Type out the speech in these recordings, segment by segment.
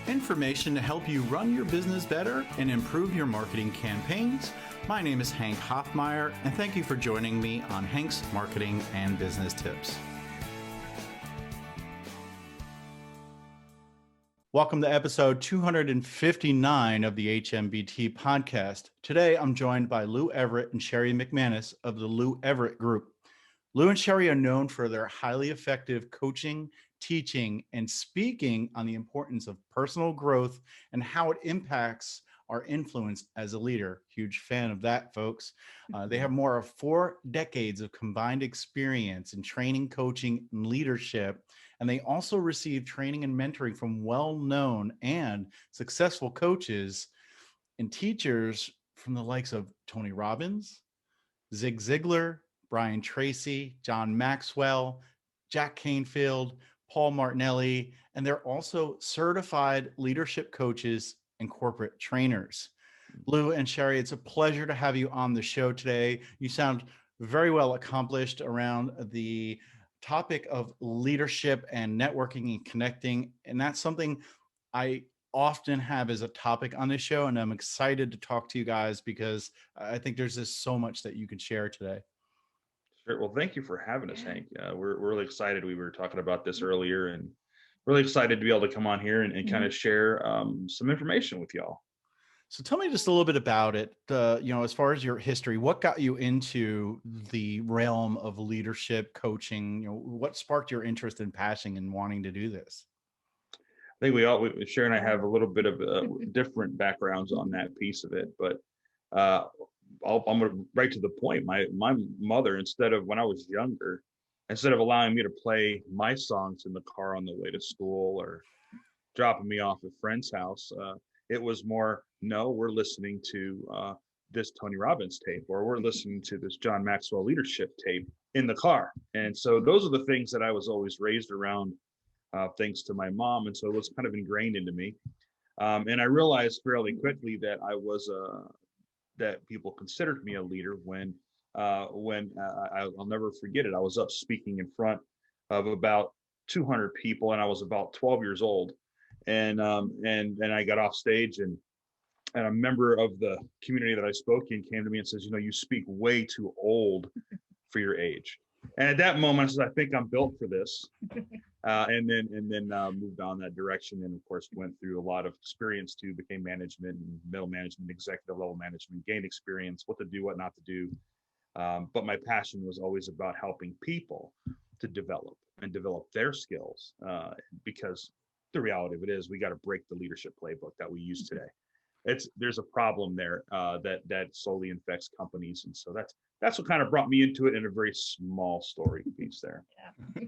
Information to help you run your business better and improve your marketing campaigns. My name is Hank Hoffmeyer, and thank you for joining me on Hank's Marketing and Business Tips. Welcome to episode 259 of the Hmbt podcast. Today, I'm joined by Lou Everett and Sherri McManus of the Lou Everett Group. Lou and Sherri are known for their highly effective coaching, teaching, and speaking on the importance of personal growth and how it impacts our influence as a leader. Huge fan of that, folks. They have more of 4 decades of combined experience in training, coaching, and leadership. And they also receive training and mentoring from well-known and successful coaches and teachers from the likes of Tony Robbins, Zig Ziglar, Brian Tracy, John Maxwell, Jack Canfield, Paul Martinelli, and they're also certified leadership coaches and corporate trainers. Lou and Sherri, it's a pleasure to have you on the show today. You sound very well accomplished around the topic of leadership and networking and connecting, and that's something I often have as a topic on this show, and I'm excited to talk to you guys because I think there's just so much that you can share today. Sure. Well, thank you for having us, Hank. We're really excited. We were talking about this earlier, and really excited to be able to come on here and kind of share some information with y'all. So tell me just a little bit about it. As far as your history, what got you into the realm of leadership coaching? What sparked your interest and passion in wanting to do this? I think Sherri and I have a little bit of different backgrounds on that piece of it, but I'm going to right to the point. My mother, when I was younger, instead of allowing me to play my songs in the car on the way to school or dropping me off at a friend's house, it was more, no, we're listening to this Tony Robbins tape, or we're listening to this John Maxwell leadership tape in the car. And so those are the things that I was always raised around, thanks to my mom. And so it was kind of ingrained into me. And I realized fairly quickly that that people considered me a leader when I'll never forget it. I was up speaking in front of about 200 people, and I was about 12 years old. And I got off stage, and a member of the community that I spoke in came to me and says, you speak way too old for your age. And at that moment, I said, I think I'm built for this. And then moved on that direction, and of course went through a lot of experience too, became management and middle management, executive level management, gained experience, what to do, what not to do. But my passion was always about helping people to develop their skills, because the reality of it is we got to break the leadership playbook that we use today. There's a problem there that slowly infects companies, and so that's what kind of brought me into it in a very small story piece there. Yeah.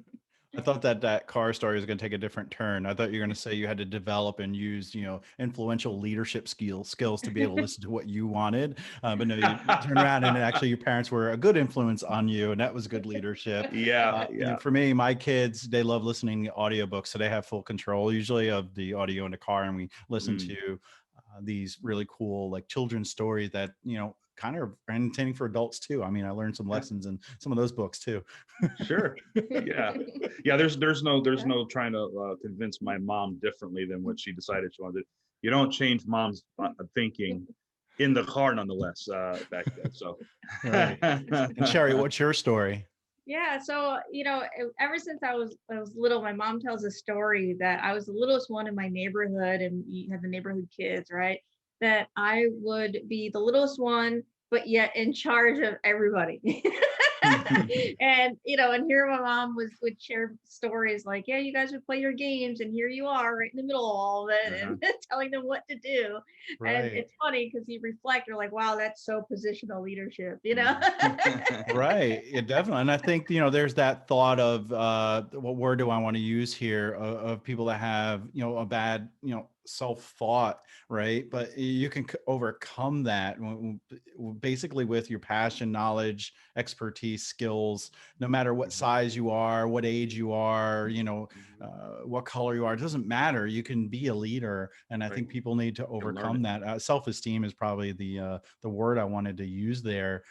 I thought that car story was going to take a different turn. I thought you were going to say you had to develop and use, influential leadership skills to be able to listen to what you wanted. But no, you turn around and actually your parents were a good influence on you, and that was good leadership. Yeah. For me, my kids, they love listening to audiobooks, so they have full control usually of the audio in the car, and we listen to these really cool like children's stories that, kind of entertaining for adults too. I mean, I learned some lessons in some of those books too. Sure. Yeah. There's no trying to convince my mom differently than what she decided she wanted. You don't change mom's thinking in the car, nonetheless, back then. So, right. And Sherri, what's your story? Yeah. So, ever since I was little, my mom tells a story that I was the littlest one in my neighborhood, and you have the neighborhood kids, right? That I would be the littlest one, but yet in charge of everybody. And here my mom would share stories like, yeah, you guys would play your games, and here you are right in the middle of all of it, and telling them what to do. Right. And it's funny because you reflect, you're like, wow, that's so positional leadership, Right. Yeah, definitely. And I think, there's that thought of what word do I want to use here of people that have, a bad, self-thought, right? But you can overcome that basically with your passion, knowledge, expertise, skills, no matter what size you are, what age you are, what color you are, it doesn't matter. You can be a leader. And I think people need to overcome that. Self-esteem is probably the word I wanted to use there.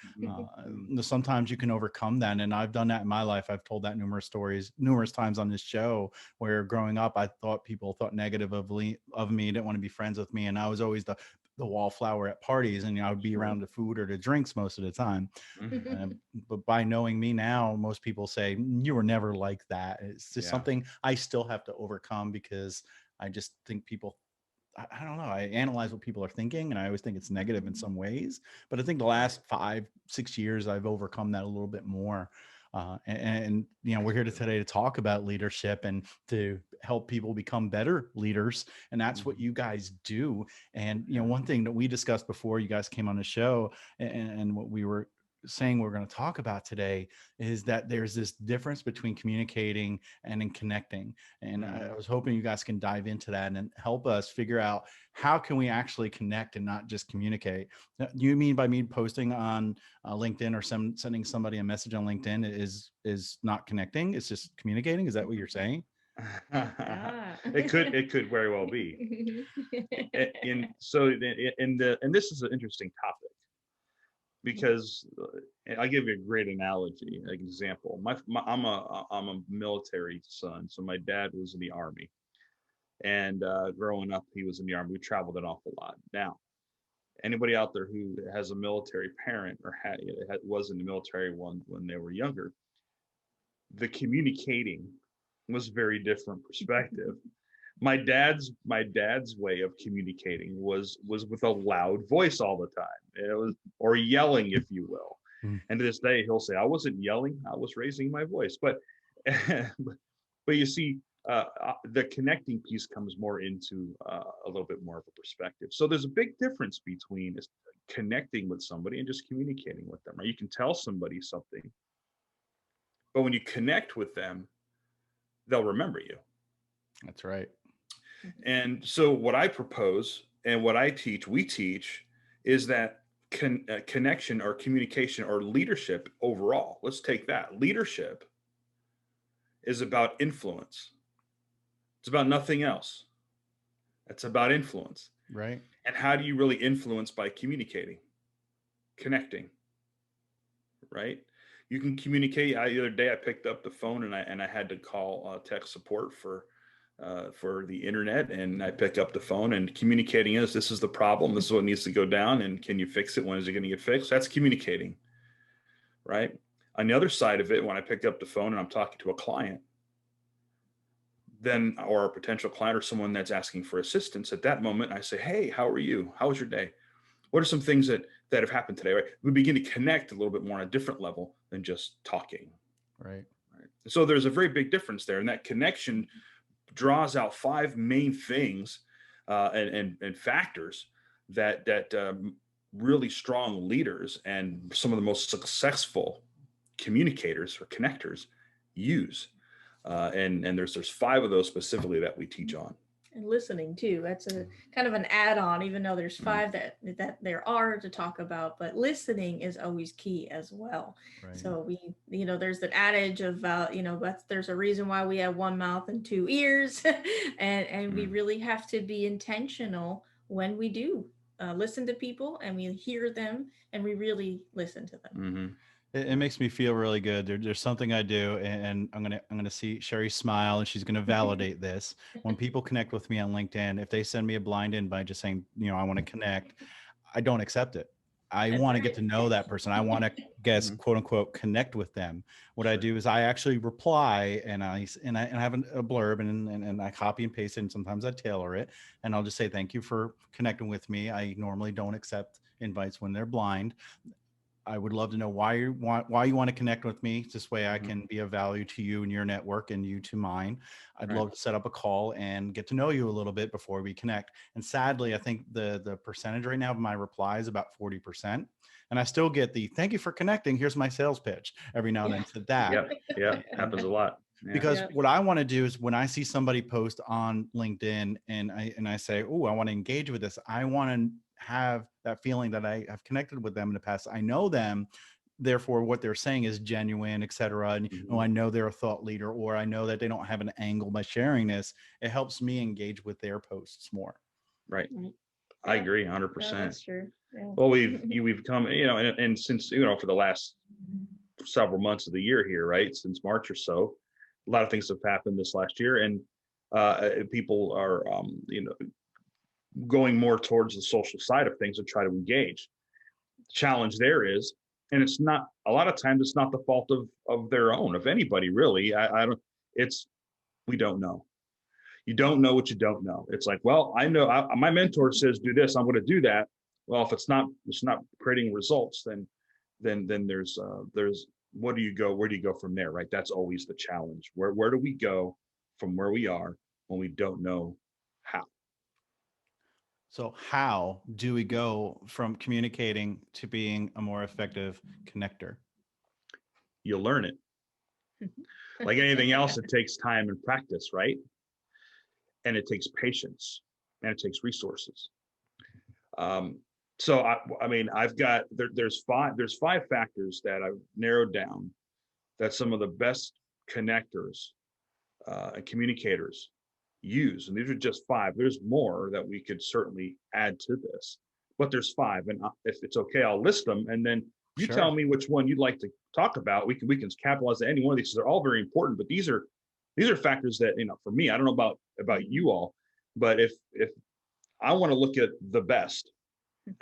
Sometimes you can overcome that. And I've done that in my life. I've told that numerous times on this show, where growing up, I thought people thought negative of of me, didn't want to be friends with me. And I was always the wallflower at parties, and I would be around the food or the drinks most of the time. But by knowing me now, most people say you were never like that. It's just something I still have to overcome, because I just think people, I don't know, I analyze what people are thinking, and I always think it's negative in some ways. But I think the last 5-6 years, I've overcome that a little bit more. And we're here today to talk about leadership and to help people become better leaders. And that's what you guys do. And, one thing that we discussed before you guys came on the show, and what we were saying we're going to talk about today, is that there's this difference between communicating and in connecting. And I was hoping you guys can dive into that and help us figure out how can we actually connect and not just communicate. You mean by me posting on LinkedIn or sending somebody a message on LinkedIn is not connecting? It's just communicating? Is that what you're saying? It could very well be. And this is an interesting topic, because I'll give you a great analogy, an example. I'm a military son, so my dad was in the Army, and growing up, he was in the Army. We traveled an awful lot. Now, anybody out there who has a military parent or was in the military when they were younger, the communicating was very different perspective. My dad's way of communicating was with a loud voice all the time. It was, or yelling, if you will. And to this day, he'll say, "I wasn't yelling, I was raising my voice." But you see, the connecting piece comes more into a little bit more of a perspective. So there's a big difference between connecting with somebody and just communicating with them. Right? You can tell somebody something, but when you connect with them, they'll remember you. That's right. And so what I propose and what we teach is that connection or communication or leadership overall. Let's take that. Leadership is about influence. It's about nothing else. It's about influence. Right. And how do you really influence? By communicating, connecting, right? You can communicate. The other day I picked up the phone and I had to call tech support for the internet, and I pick up the phone, and communicating is, this is the problem, this is what needs to go down, and can you fix it? When is it going to get fixed? That's communicating, right? On the other side of it, when I pick up the phone and I'm talking to a client, then, or a potential client or someone that's asking for assistance, at that moment I say, "Hey, how are you? How was your day? What are some things that have happened today?" Right? We begin to connect a little bit more on a different level than just talking. Right. So there's a very big difference there, and that connection draws out 5 main things and factors that really strong leaders and some of the most successful communicators or connectors use. And there's 5 of those specifically that we teach on. And listening too. That's a kind of an add-on, even though there's 5 that there are to talk about, but listening is always key as well. Right. So there's an adage of, there's a reason why we have 1 mouth and 2 ears, and we really have to be intentional when we do listen to people, and we hear them, and we really listen to them. Mm-hmm. It makes me feel really good. There's something I do, and I'm gonna see Sherri smile, and she's gonna validate this. When people connect with me on LinkedIn, if they send me a blind invite just saying, I want to connect, I don't accept it. I want to get to know that person. I want to quote unquote connect with them. What I do is I actually reply, and I have a blurb, and I copy and paste it, and sometimes I tailor it, and I'll just say thank you for connecting with me. I normally don't accept invites when they're blind. I would love to know why you want to connect with me. This way I can be of value to you and your network, and you to mine. I'd love to set up a call and get to know you a little bit before we connect. And sadly, I think the percentage right now of my reply is about 40%. And I still get the thank you for connecting. Here's my sales pitch every now and then to that. Yeah, happens a lot. Yeah. Because what I want to do is, when I see somebody post on LinkedIn and I say, "Oh, I want to engage with this," I want to have that feeling that I have connected with them in the past. I know them, therefore what they're saying is genuine, etc. And I know they're a thought leader, or I know that they don't have an angle by sharing this. It helps me engage with their posts more. Right. I agree 100%. That's true. Yeah. Well, we've come, and since, for the last several months of the year here, right, since March or so, a lot of things have happened this last year, and people are going more towards the social side of things and try to engage. Challenge there is, and it's not, a lot of times it's not the fault of their own, of anybody really. I don't, it's, we don't know. You don't know what you don't know. It's like, well, I know my mentor says do this, I'm going to do that. Well, if it's not creating results, then there's where do you go from there, right? That's always the challenge. Where do we go from where we are when we don't know how? So how do we go from communicating to being a more effective connector? You learn it. Like anything else, it takes time and practice, right? And it takes patience, and it takes resources. So I mean, I've got there's five factors that I've narrowed down that some of the best connectors and communicators use, and these are just five. There's more that we could certainly add to this, but there's five, and if it's okay, I'll list them, and then you Sure. tell me which one you'd like to talk about. We can capitalize on any one of these. They're all very important, but these are factors that, for me, I don't know about you all, but if I want to look at the best,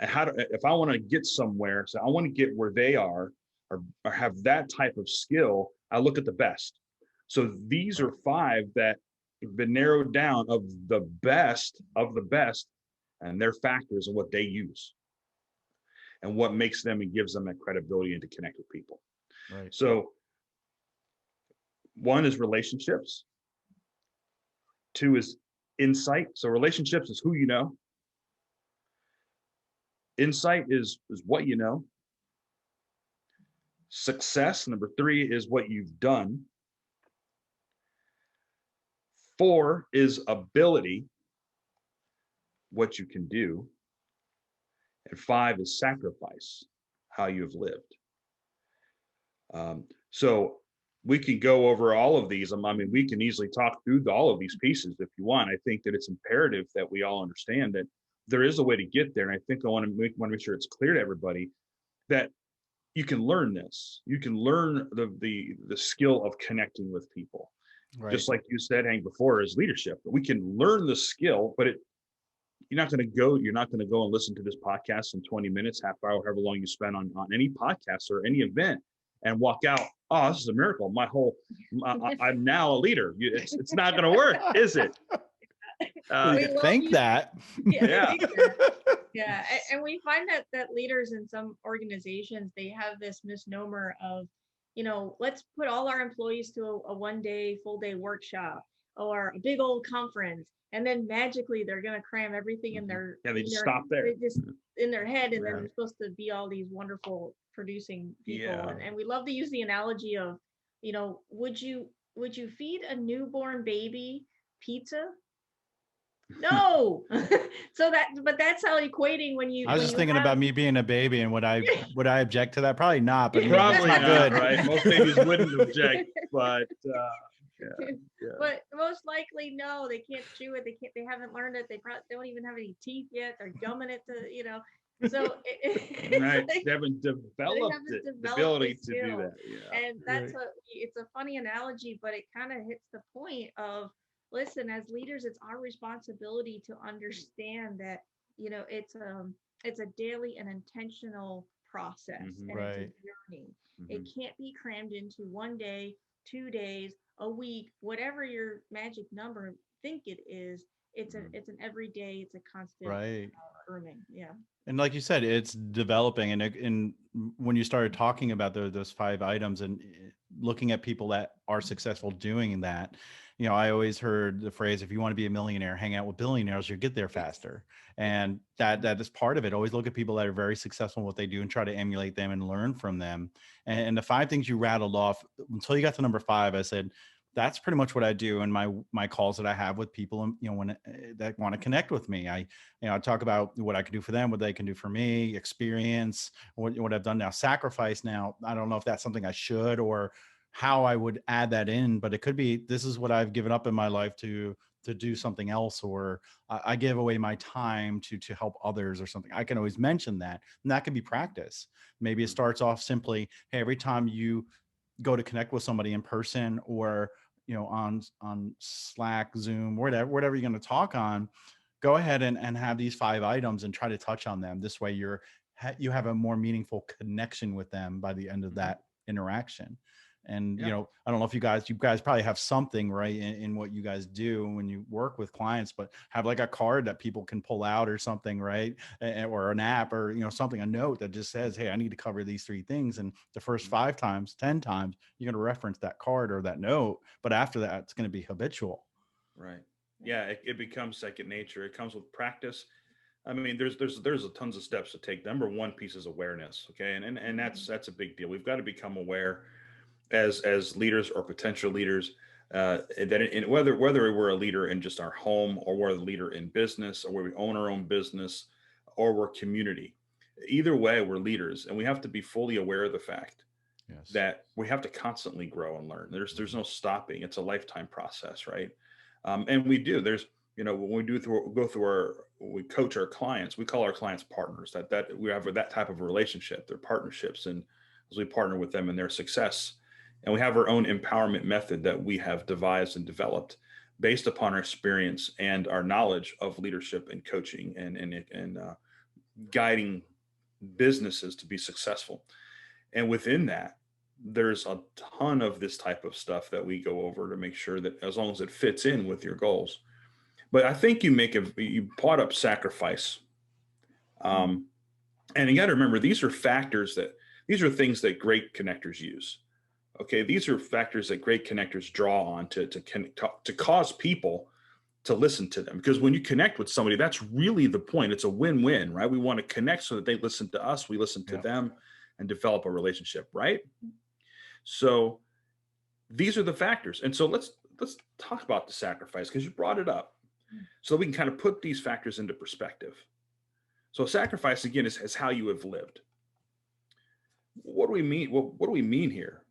and if I want to get somewhere, so I want to get where they are, or have that type of skill, I look at the best. So these are five that have been narrowed down of the best, and their factors and what they use, and what makes them and gives them that credibility and to connect with people. Right. So one is relationships. Two is insight. So relationships is who you know. Insight is what you know. Success, number three, is what you've done. Four is ability, what you can do. And five is sacrifice, how you've lived. So we can go over all of these. I mean, we can easily talk through all of these pieces if you want. I think that it's imperative that we all understand that there is a way to get there. And I think I want to make sure it's clear to everybody that you can learn this. You can learn the skill of connecting with people. Right. Just like you said, Hank, before, is leadership. But we can learn the skill, but you're not going to go and listen to this podcast in 20 minutes, half hour, however long you spend on any podcast or any event, and walk out, oh, this is a miracle. I'm now a leader. It's not going to work, is it? You think that. Yeah. Yeah. And we find that leaders in some organizations, they have this misnomer of, let's put all our employees to a 1-day, full-day workshop or a big old conference. And then magically they're going to cram everything in their, they just stop there. They just in their head, and Right. then they're supposed to be all these wonderful producing people. Yeah. And we love to use the analogy of, would you feed a newborn baby pizza? No. But that's how equating when you. I was just thinking about me being a baby, and would I object to that? Probably not, but Probably not, good. right? Most babies wouldn't object, but yeah. But most likely, no, they can't chew it. They haven't learned it. They probably don't even have any teeth yet. They're gumming it to, So right. They haven't developed the ability to do that. Yeah. And that's it's a funny analogy, but it kind of hits the point of, listen, as leaders, it's our responsibility to understand that, it's a daily and intentional process, and Right. it's a journey. It can't be crammed into 1 day, 2 days, a week, whatever your magic number think it is. It's an everyday, it's a constant earning. Yeah. And like you said, it's developing. And when you started talking about those five items and looking at people that are successful doing that, I always heard the phrase, if you want to be a millionaire, hang out with billionaires, you'll get there faster. And that is part of it. Always look at people that are very successful in what they do and try to emulate them and learn from them. And the five things you rattled off, until you got to number five, I said, that's pretty much what I do in my calls that I have with people, when that want to connect with me. I talk about what I can do for them, what they can do for me, experience, what I've done now, sacrifice. Now, I don't know if that's something I should or how I would add that in, but it could be, this is what I've given up in my life to do something else, or I give away my time to help others or something. I can always mention that, and that can be practice. Maybe it starts off simply, hey, every time you go to connect with somebody in person or on Slack, Zoom, whatever you're going to talk on, go ahead and have these 5 items and try to touch on them. This way you have a more meaningful connection with them by the end of that interaction. And, Yeah. I don't know if you guys probably have something, right, in what you guys do when you work with clients, but have like a card that people can pull out or something, right? Or an app or, something, a note that just says, hey, I need to cover these 3 things. And the first 5 times, 10 times, you're going to reference that card or that note. But after that, it's going to be habitual. Right. Yeah. It becomes second nature. It comes with practice. I mean, there's a tons of steps to take. Number one piece is awareness. Okay. And that's a big deal. We've got to become aware as leaders or potential leaders, that whether we're a leader in just our home, or we're a leader in business, or where we own our own business, or we're community. Either way, we're leaders, and we have to be fully aware of the fact that we have to constantly grow and learn. There's no stopping. It's a lifetime process, right? And we do. There's when we coach our clients, we call our clients partners. That we have that type of relationship. They're partnerships, and as we partner with them in their success. And we have our own empowerment method that we have devised and developed based upon our experience and our knowledge of leadership and coaching and guiding businesses to be successful. And within that, there's a ton of this type of stuff that we go over to make sure that as long as it fits in with your goals. But I think you brought up sacrifice. And you got to remember, these are things that great connectors use. Okay, these are factors that great connectors draw on to cause people to listen to them. Because when you connect with somebody, that's really the point. It's a win-win, right? We want to connect so that they listen to us, we listen to them, and develop a relationship, right? So these are the factors. And so let's talk about the sacrifice, because you brought it up, so we can kind of put these factors into perspective. So sacrifice, again, is how you have lived. What do we mean? Well, what do we mean here?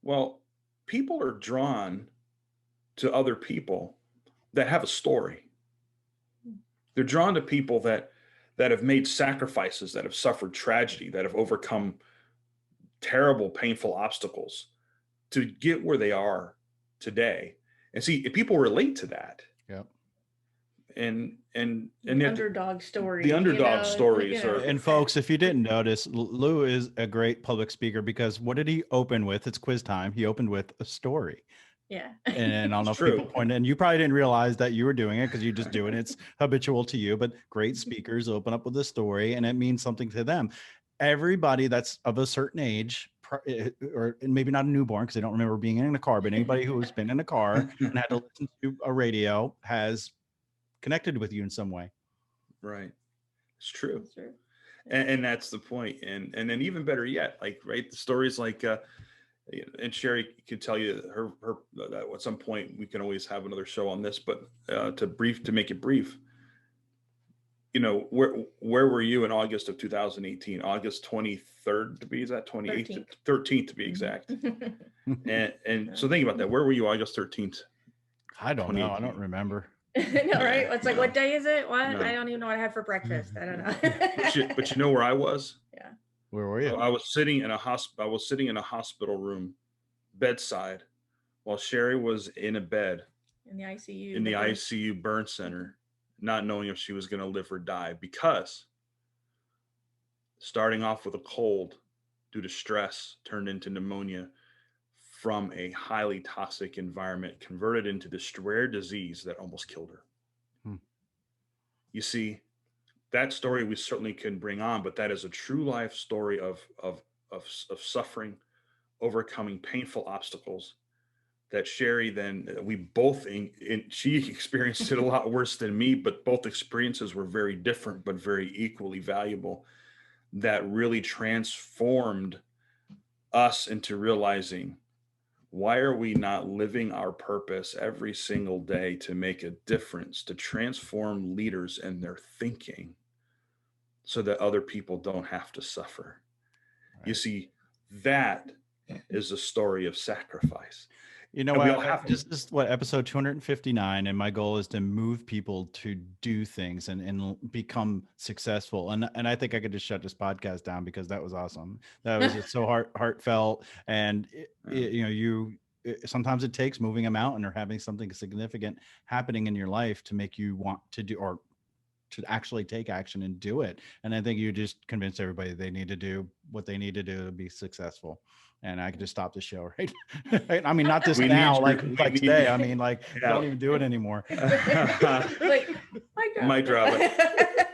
Well, people are drawn to other people that have a story. They're drawn to people that have made sacrifices, that have suffered tragedy, that have overcome terrible, painful obstacles to get where they are today. And see, people relate to that. Yep. And the underdog story. The underdog stories are. And folks, if you didn't notice, Lou is a great public speaker, because what did he open with? It's quiz time. He opened with a story. Yeah. And I don't know if people pointed, and you probably didn't realize that you were doing it because you just do it. It's habitual to you, but great speakers open up with a story and it means something to them. Everybody that's of a certain age, or maybe not a newborn because they don't remember being in a car, but anybody who has been in a car and had to listen to a radio has connected with you in some way. Right. It's true. That's true. And that's the point. And then even better yet, like, right, the stories like, and Sherri could tell you her at some point, we can always have another show on this, but to make it brief, where were you in August of 2018, August 23rd to be, is that 28th, 13th to be exact. and so think about that. Where were you August 13th? I don't know. I don't remember. No, right? It's like, what day is it? What? No. I don't even know what I had for breakfast. I don't know. but you know where I was? Yeah. Where were you? I was sitting in a hospital room, bedside, while Sherri was in a bed in the ICU. In the ICU burn center, not knowing if she was going to live or die, because starting off with a cold due to stress turned into pneumonia from a highly toxic environment, converted into this rare disease that almost killed her. You see, that story we certainly can bring on, but that is a true life story of suffering, overcoming painful obstacles that Sherri we both, she experienced it a lot worse than me, but both experiences were very different, but very equally valuable, that really transformed us into realizing, why are we not living our purpose every single day to make a difference, to transform leaders and their thinking so that other people don't have to suffer? Right. You see, that is a story of sacrifice. You know what? This is episode 259, and my goal is to move people to do things and become successful. And I think I could just shut this podcast down because that was awesome. That was just so heartfelt. And sometimes it takes moving a mountain or having something significant happening in your life to make you want to do, or to actually take action and do it. And I think you just convinced everybody they need to do what they need to do to be successful. And I could just stop the show, right? Right? I mean, not this We now, need like today. I mean, like, Yeah. don't even do it anymore. Like, Mic drop.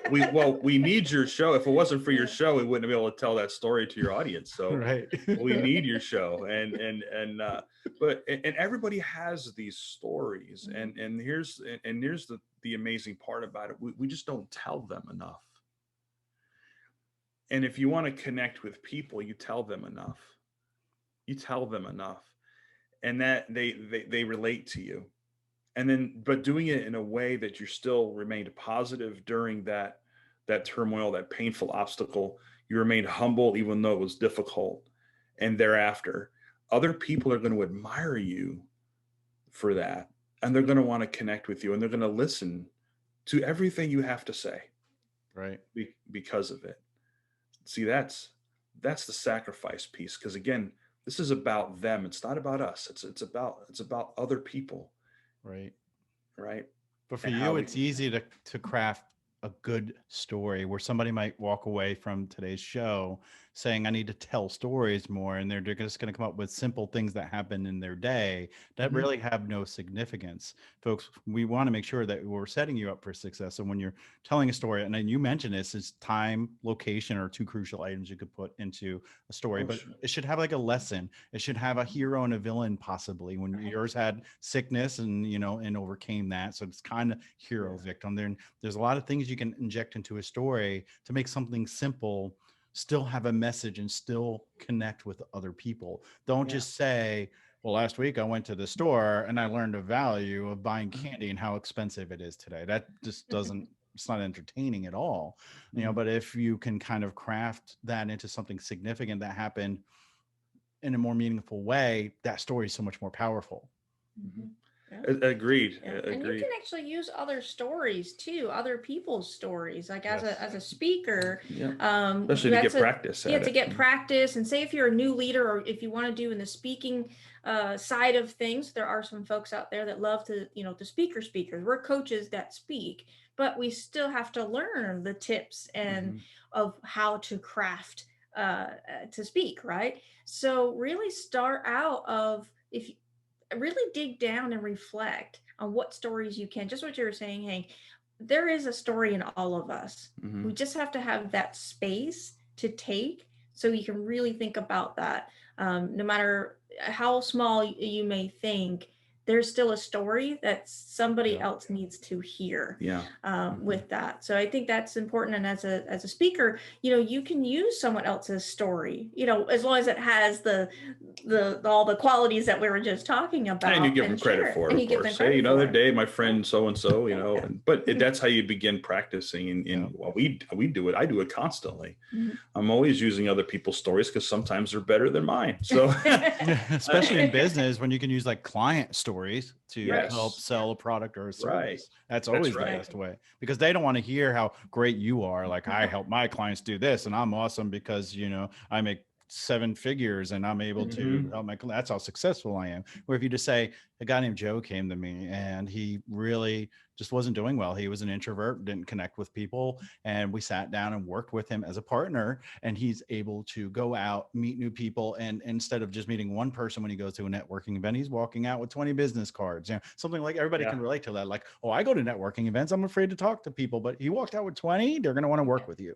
We need your show. If it wasn't for your show, we wouldn't be able to tell that story to your audience. So Right. we need your show. But everybody has these stories. And here's the amazing part about it. We just don't tell them enough. And if you want to connect with people, you tell them enough. You tell them enough, and that they relate to you. And then, but doing it in a way that you still remained positive during that turmoil, that painful obstacle. You remained humble, even though it was difficult. And thereafter, other people are going to admire you for that. And they're going to want to connect with you, and they're going to listen to everything you have to say. Right. Because of it. See, that's the sacrifice piece. Because again, this is about them. It's not about us. It's about other people. Right. Right. But for you, it's easy to craft a good story where somebody might walk away from today's show saying, I need to tell stories more. And they're just going to come up with simple things that happen in their day that really have no significance. Folks, we want to make sure that we're setting you up for success. So when you're telling a story, and then you mentioned this, is time, location are two crucial items you could put into a story, but it should have like a lesson. It should have a hero and a villain, possibly, when yours had sickness and, and overcame that. So it's kind of hero victim. There's a lot of things you can inject into a story to make something simple still have a message and still connect with other people. Don't just say, well, last week I went to the store and I learned the value of buying candy and how expensive it is today. That just doesn't, it's not entertaining at all. But if you can kind of craft that into something significant that happened in a more meaningful way, that story is so much more powerful. Agreed. And you can actually use other stories too, other people's stories, like as a speaker, especially to get practice. To get practice. And say if you're a new leader, or if you want to do in the speaking side of things, there are some folks out there that love to, the speakers. We're coaches that speak, but we still have to learn the tips and of how to craft to speak, right? So really start out of, if you really dig down and reflect on what stories you can, just what you were saying, Hank, there is a story in all of us. We just have to have that space to take, so you can really think about that. No matter how small you may think, there's still a story that somebody else needs to hear with that. So I think that's important. And as a speaker, you can use someone else's story, as long as it has the all the qualities that we were just talking about. And you give them credit for it, of course. Hey, the other day, my friend so-and-so, but that's how you begin practicing. Well, we do it. I do it constantly. I'm always using other people's stories because sometimes they're better than mine. So especially in business, when you can use like client stories to help sell a product or a service. That's always the best way, because they don't want to hear how great you are. Like, I help my clients do this and I'm awesome because, I make 7 figures and I'm able to help my clients. That's how successful I am. Where if you just say, a guy named Joe came to me and he really just wasn't doing well. He was an introvert, didn't connect with people. And we sat down and worked with him as a partner, and he's able to go out, meet new people. And instead of just meeting one person when he goes to a networking event, he's walking out with 20 business cards. Something like everybody can relate to that. Like, oh, I go to networking events, I'm afraid to talk to people, but he walked out with 20, they're going to want to work with you.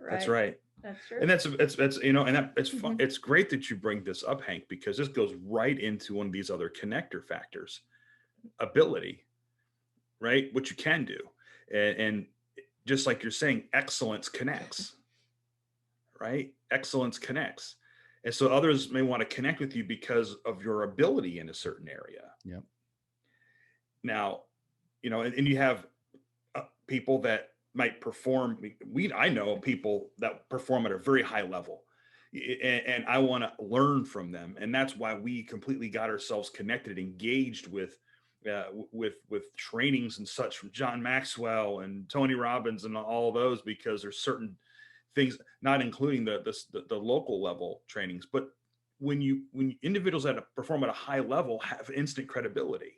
That's right. That's true. And it's fun. It's great that you bring this up, Hank, because this goes right into one of these other connector factors, ability, right? What you can do. And just like you're saying, excellence connects, right? Excellence connects. And so others may want to connect with you because of your ability in a certain area. Yep. Now, and you have people that might perform. I know people that perform at a very high level, and I want to learn from them. And that's why we completely got ourselves connected, engaged with trainings and such from John Maxwell and Tony Robbins and all those, because there's certain things, not including the local level trainings, but when individuals that perform at a high level have instant credibility.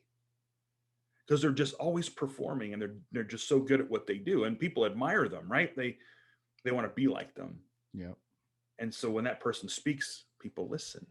because they're just always performing, and they're just so good at what they do, and people admire them, right? They want to be like them. Yeah. And so when that person speaks, people listen.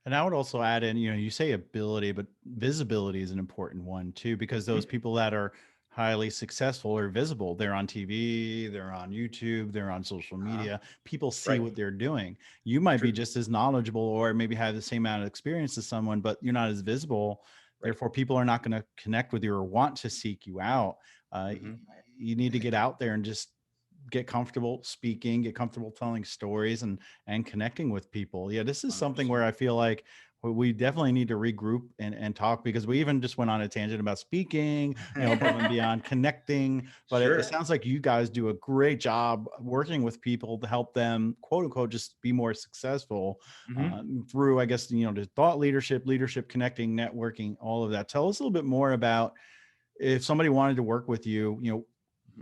And I would also add in, you say ability, but visibility is an important one too, because those people that are highly successful are visible. They're on TV, they're on YouTube, they're on social media. People see Right. what they're doing. You might be True. just as knowledgeable or maybe have the same amount of experience as someone, but you're not as visible. Right. Therefore, people are not going to connect with you or want to seek you out. You need to get out there and just get comfortable speaking, get comfortable telling stories and connecting with people. Yeah, this is something 100%. where I feel like we definitely need to regroup and talk, because we even just went on a tangent about speaking, above and beyond connecting. But Sure. it sounds like you guys do a great job working with people to help them, quote unquote, just be more successful through, I guess, the thought leadership, connecting, networking, all of that. Tell us a little bit more about, if somebody wanted to work with you,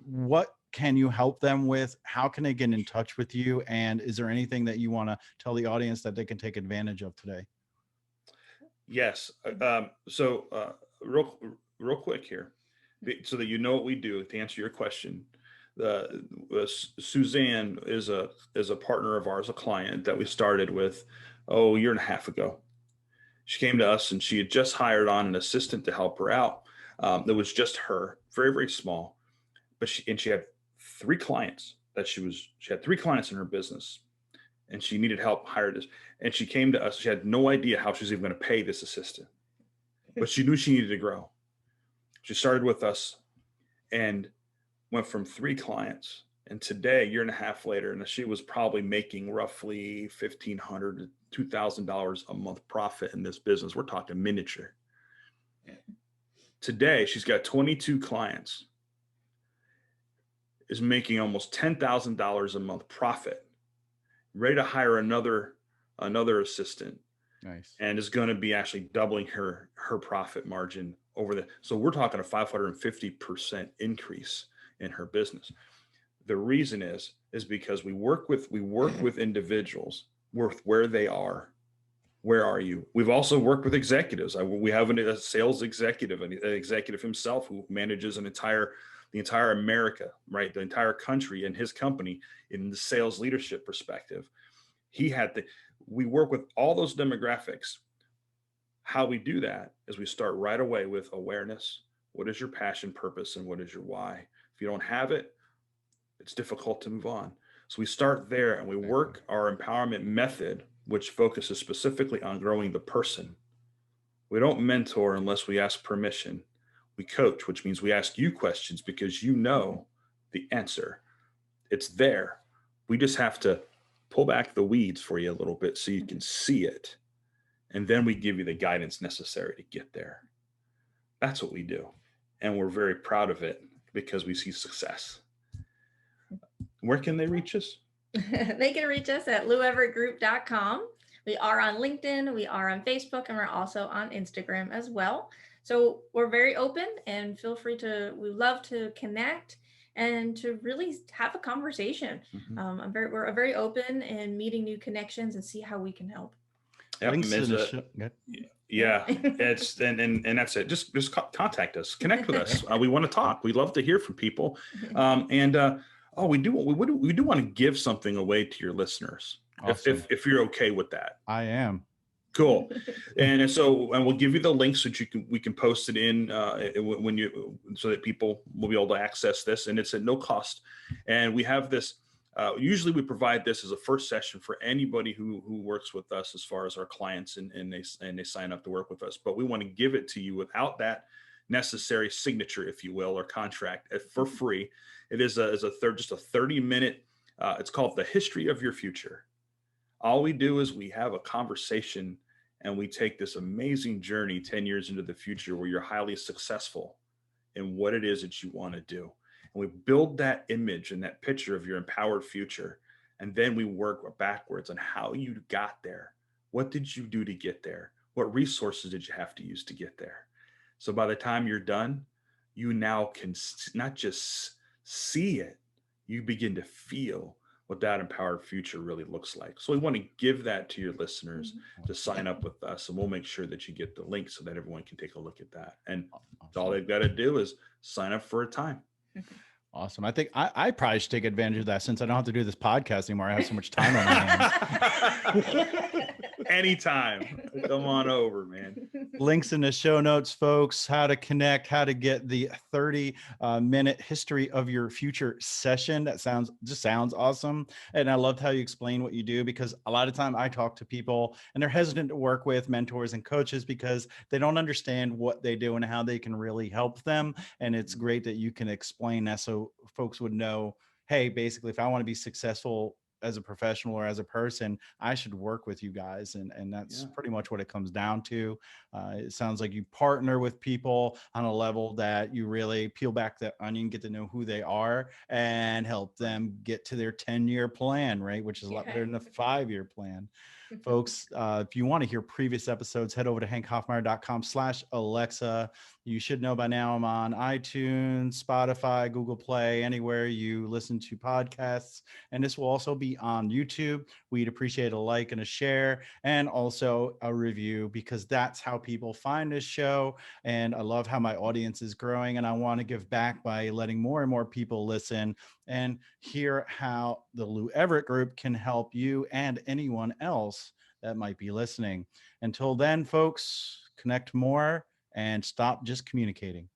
what can you help them with? How can they get in touch with you? And is there anything that you want to tell the audience that they can take advantage of today? Yes. So real quick here, so that you know what we do, to answer your question. Suzanne is a partner of ours, a client that we started with a year and a half ago. She came to us and she had just hired on an assistant to help her out. That was just her, very, very small, but she had three clients she had three clients in her business, and she needed help hire this. And she came to us. She had no idea how she was even going to pay this assistant, but she knew she needed to grow. She started with us and went from three clients. And today, a year and a half later, and she was probably making roughly $1,500 to $2,000 a month profit in this business. We're talking miniature. Today, she's got 22 clients, is making almost $10,000 a month profit, ready to hire another assistant. Nice. And is going to be actually doubling her profit margin so we're talking a 550% increase in her business. The reason is because we work with individuals with where they are. Where are you? We've also worked with executives. We have a sales executive, an executive himself, who manages the entire America, right? The entire country, and his company in the sales leadership perspective. We work with all those demographics. How we do that is we start right away with awareness. What is your passion, purpose, and what is your why? If you don't have it, it's difficult to move on. So we start there, and we work our empowerment method, which focuses specifically on growing the person. We don't mentor unless we ask permission. We coach, which means we ask you questions because you know the answer. It's there. We just have to pull back the weeds for you a little bit so you can see it. And then we give you the guidance necessary to get there. That's what we do. And we're very proud of it because we see success. Where can they reach us? They can reach us at loueverettgroup.com. We are on LinkedIn, we are on Facebook, and we're also on Instagram as well. So we're very open, and feel free we love to connect and to really have a conversation. We're very open in meeting new connections and see how we can help. Yeah, it's and that's it. Just contact us, connect with us. We want to talk. We love to hear from people. We do want to give something away to your listeners. Awesome. If you're okay with that. I am. Cool. And we'll give you the link so that we can post it in so that people will be able to access this, and it's at no cost. And we have this. Usually we provide this as a first session for anybody who works with us, as far as our clients, and they sign up to work with us. But we want to give it to you without that necessary signature, if you will, or contract, for free. It is just a 30-minute. It's called The History of Your Future. All we do is we have a conversation, and we take this amazing journey 10 years into the future where you're highly successful in what it is that you want to do. And we build that image and that picture of your empowered future. And then we work backwards on how you got there. What did you do to get there? What resources did you have to use to get there? So by the time you're done, you now can not just see it, you begin to feel what that empowered future really looks like. So we want to give that to your listeners to sign up with us, and we'll make sure that you get the link so that everyone can take a look at that. And all they've got to do is sign up for a time. Awesome. I think I probably should take advantage of that since I don't have to do this podcast anymore. I have so much time on my hands. Anytime. Come on over, man. Links in the show notes, folks, how to connect, how to get the 30-minute history of your future session. That sounds awesome. And I loved how you explain what you do, because a lot of time I talk to people and they're hesitant to work with mentors and coaches because they don't understand what they do and how they can really help them. And it's great that you can explain that so folks would know, hey, basically, if I want to be successful as a professional or as a person, I should work with you guys. And that's pretty much what it comes down to. It sounds like you partner with people on a level that you really peel back the onion, get to know who they are, and help them get to their 10-year plan, right? Which is a lot better than a 5-year plan. Folks, if you want to hear previous episodes, head over to hankhoffmeyer.com/Alexa. You should know by now I'm on iTunes, Spotify, Google Play, anywhere you listen to podcasts. And this will also be on YouTube. We'd appreciate a like and a share, and also a review, because that's how people find this show. And I love how my audience is growing, and I want to give back by letting more and more people listen and hear how the Lou Everett Group can help you and anyone else that might be listening. Until then, folks, connect more and stop just communicating.